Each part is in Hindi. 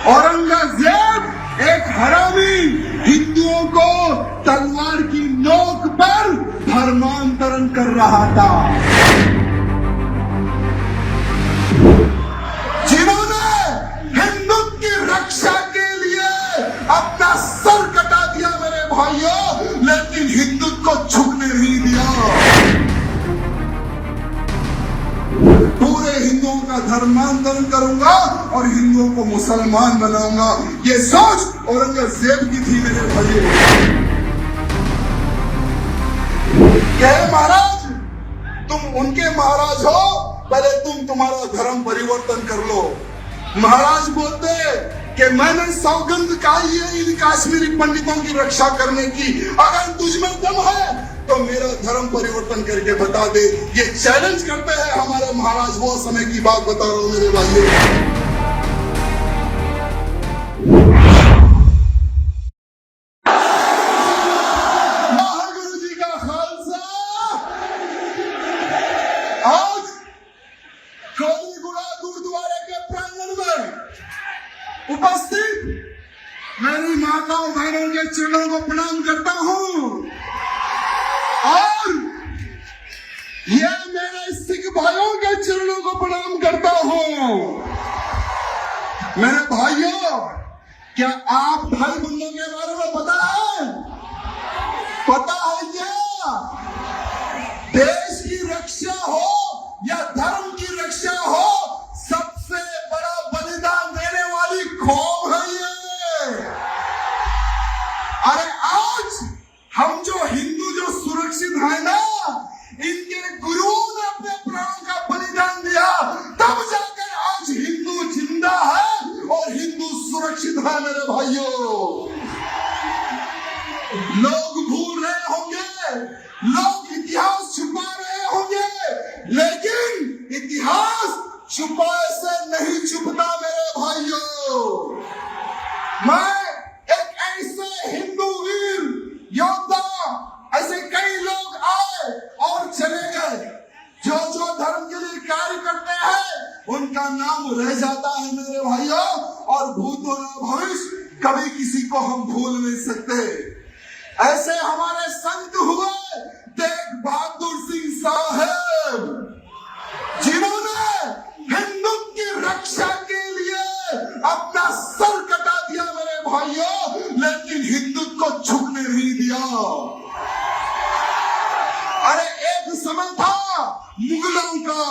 औरंगजेब एक हरामी हिंदुओं को तलवार की नोक पर धर्मांतरण कर रहा था, जिन्होंने हिंदुत्व की रक्षा के लिए अपना सर कटा दिया मेरे भाइयों, लेकिन हिंदुत्व को झुकने नहीं दिया। पूरे हिंदुओं का धर्मांतरण करूंगा और हिंदुओं को मुसलमान बनाऊंगा, ये सोच औरंगजेब की थी मेरे भाइयों। क्या महाराज, तुम उनके महाराज हो, पहले तुम्हारा धर्म परिवर्तन कर लो। महाराज बोलते कि मैंने सौगंध खाई है इन कश्मीरी पंडितों की रक्षा करने की, अगर तुझमें दम है तो मेरा धर्म परिवर्तन करके बता दे। ये चैलेंज करते हैं हमारे महाराज, वो समय की बात बता रहा हूं मेरे भाइयों। आज कोलीगुड़ा गुरुद्वारे के प्रांगण में उपस्थित मेरी माताओं बहनों के चरणों को प्रणाम करता हूं और ये मेरे सिख भाइयों के चरणों को प्रणाम करता हूं। मेरे भाइयों, क्या आप भाई बंधुओं के बारे में पता है? पता है क्या? देश की रक्षा हो या धर्म की रक्षा हो, सबसे बड़ा बलिदान देने वाली कौम है ये। अरे आज हम जो हिंदू जो सुरक्षित है ना, इनके गुरुओं ने अपने प्राणों का बलिदान दिया, तब जाकर आज हिंदू जिंदा है और हिंदू सुरक्षित है मेरे भाइयों। लोग भूल रहे होंगे, लोग इतिहास छुपा रहे होंगे, लेकिन इतिहास छुपाए से नहीं छुपता मेरे भाइयों। मैं एक ऐसे हिंदू वीर योद्धा, ऐसे कई लोग आए और चले गए, जो जो धर्म के लिए कार्य करते हैं उनका नाम रह जाता है मेरे भाइयों, और भूत और भविष्य कभी किसी को हम भूल नहीं सकते। ऐसे हमारे संत हुए तेग बहादुर सिंह साहब, जिन्होंने हिंदुत्व की रक्षा के लिए अपना सर कटा दिया मेरे भाइयों, लेकिन हिंदुत्व को झुकने नहीं दिया। अरे एक समय था मुगलों का,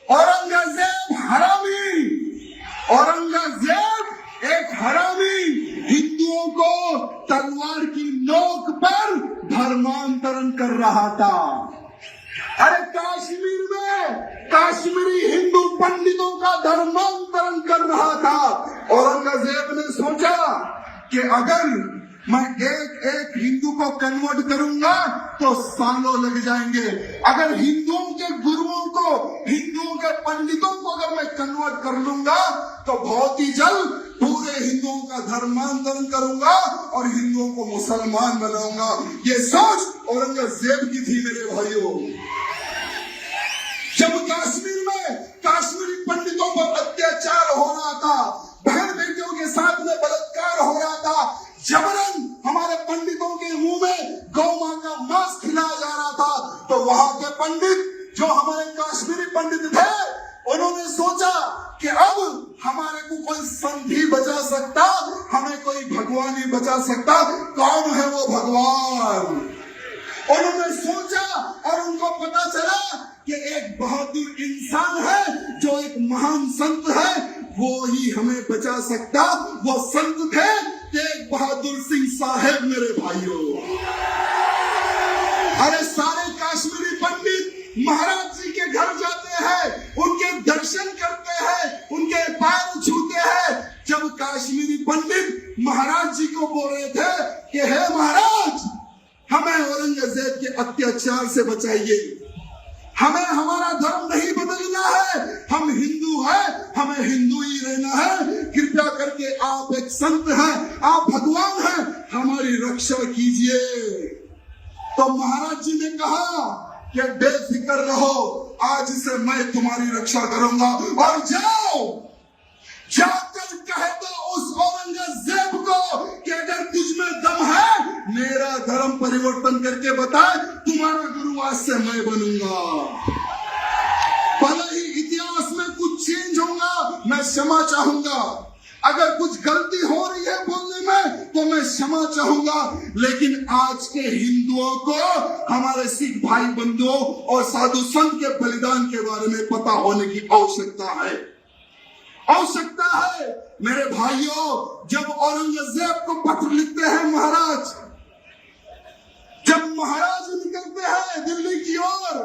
औरंगजेब हरामी, औरंगजेब एक हरामी हिंदुओं को तलवार की नोक पर धर्मांतरण कर रहा था। अरे कश्मीर में कश्मीरी हिंदू पंडितों का धर्मांतरण कर रहा था। औरंगजेब ने सोचा कि अगर मैं एक एक हिंदू को कन्वर्ट करूंगा तो सालों लग जाएंगे, अगर हिंदुओं के गुरुओं को, हिंदुओं के पंडितों को अगर मैं कन्वर्ट कर लूंगा तो बहुत ही जल्द पूरे हिंदुओं का धर्मांतरण करूंगा और हिंदुओं को मुसलमान बनाऊंगा। ये सोच औरंगजेब की थी मेरे भाइयों। जब कश्मीर में कश्मीरी पंडितों पर अत्याचार हो रहा था, बहन बेटियों के साथ में बलात्कार हो रहा था, जबरन हमारे पंडितों के मुंह में गौ मां का मांस खिलाया जा रहा था, तो वहां के पंडित जो हमारे कश्मीरी पंडित थे, उन्होंने सोचा कि अब हमारे को कोई संत ही बचा सकता, हमें कोई भगवान ही बचा सकता। कौन है वो भगवान? उन्होंने सोचा और उनको पता चला कि एक बहादुर इंसान है जो एक महान संत है, वो ही हमें बचा सकता। वो संत थे तेग बहादुर सिंह साहब मेरे भाइयों। अरे सारे कश्मीरी पंडित महाराज जी के घर जाते हैं, उनके दर्शन करते हैं, उनके पैर छूते हैं। जब कश्मीरी पंडित महाराज जी को बोल रहे थे कि हे महाराज, हमें औरंगजेब के अत्याचार से बचाइए, हमें हमारा धर्म नहीं बदलना है, हम हिंदू हैं, हमें हिंदू ही रहना है, कृपया करके आप एक संत हैं, आप भगवान हैं, हमारी रक्षा कीजिए। तो महाराज जी ने कहा कि बेफिक्र रहो, आज से मैं तुम्हारी रक्षा करूंगा, और जाओ, जाकर कह दो उस धर्म परिवर्तन करके बताए तुम्हारा गुरु आज से मैं बनूंगा। भले ही इतिहास में कुछ चेंज होगा, मैं क्षमा चाहूंगा। अगर कुछ गलती हो रही है बोलने में तो मैं क्षमा चाहूंगा, लेकिन आज के हिंदुओं को हमारे सिख भाई बंधुओं और साधु संत के बलिदान के बारे में पता होने की आवश्यकता है। मेरे भाइयों, जब औरंगजेब को पत्र लिखते हैं महाराज, जब महाराज निकलते हैं दिल्ली की ओर,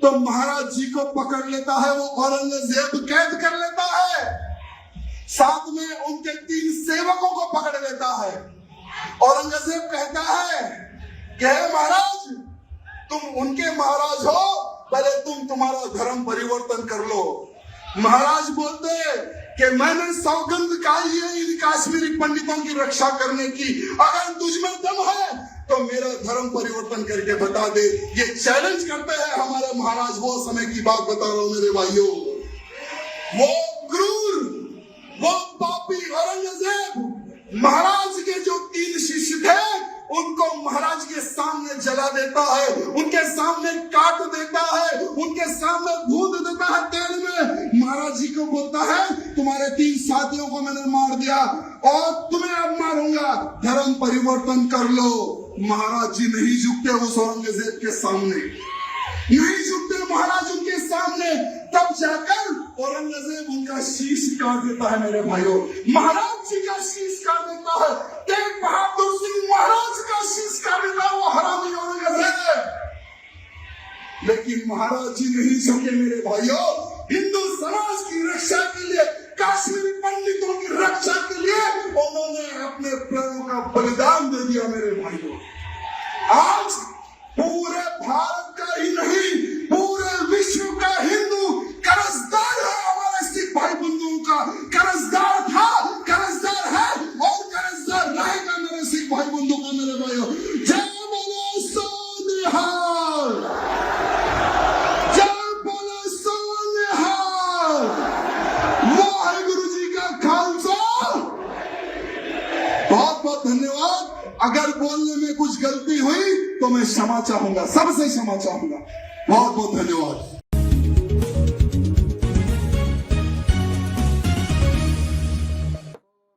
तो महाराज जी को पकड़ लेता है वो औरंगजेब, कैद कर लेता है। साथ में उनके 3 सेवकों को पकड़ लेता है। औरंगजेब कहता है कि महाराज, तुम उनके महाराज हो, पहले तुम तुम्हारा धर्म परिवर्तन कर लो। महाराज बोलते कि मैंने सौगंध खाई है इन कश्मीरी पंडितों की रक्षा करने की, अगर तुझ में दम है तो मेरा धर्म परिवर्तन करके बता दे। ये चैलेंज करते हैं हमारे महाराज। वो समय की बात बता रहा हूं मेरे भाइयों। वो क्रूर, वो पापी औरंगजेब महाराज के जो 3 शिष्य थे उनको महाराज के सामने जला देता है, उनके सामने काट देता है, उनके सामने भून देता है तेल में। महाराज जी को बोलता है तुम्हारे 3 साथियों को मैंने मार दिया और तुम्हें अब मारूंगा, धर्म परिवर्तन कर लो। महाराज जी नहीं झुकते उस औरंगजेब के सामने, नहीं झुकते महाराज उनके सामने। तब जाकर औरंगजेब उनका शीश काट देता है मेरे भाइयों। महाराज जी का शीश काट देता है, तेग बहादुर सिंह महाराज का शीश काट देता है वो हरामी औरंगजेब। लेकिन महाराज जी नहीं झुके मेरे भाइयों। हिंदू समाज की रक्षा के लिए, कश्मीरी पंडितों की रक्षा के लिए उन्होंने अपने प्राणों का बलिदान दे दिया मेरे भाइयों। आज पूरे भारत का ही नहीं, पूरे विश्व का हिंदू कर्जदार है हमारे सिख भाई बंधुओं का। कर्जदार था, कर्जदार है और कर्जदार रहेगा मेरे सिख भाई बंधुओं का मेरे भाइयों। जय बोलो सोनिहाल, जय बोलो सोनिहाल। वाहिगुरु जी का खालसा। बहुत बहुत धन्यवाद। अगर बोलने में कुछ गलती हुई तो मैं क्षमा चाहूंगा, सबसे क्षमा चाहूंगा। बहुत बहुत धन्यवाद।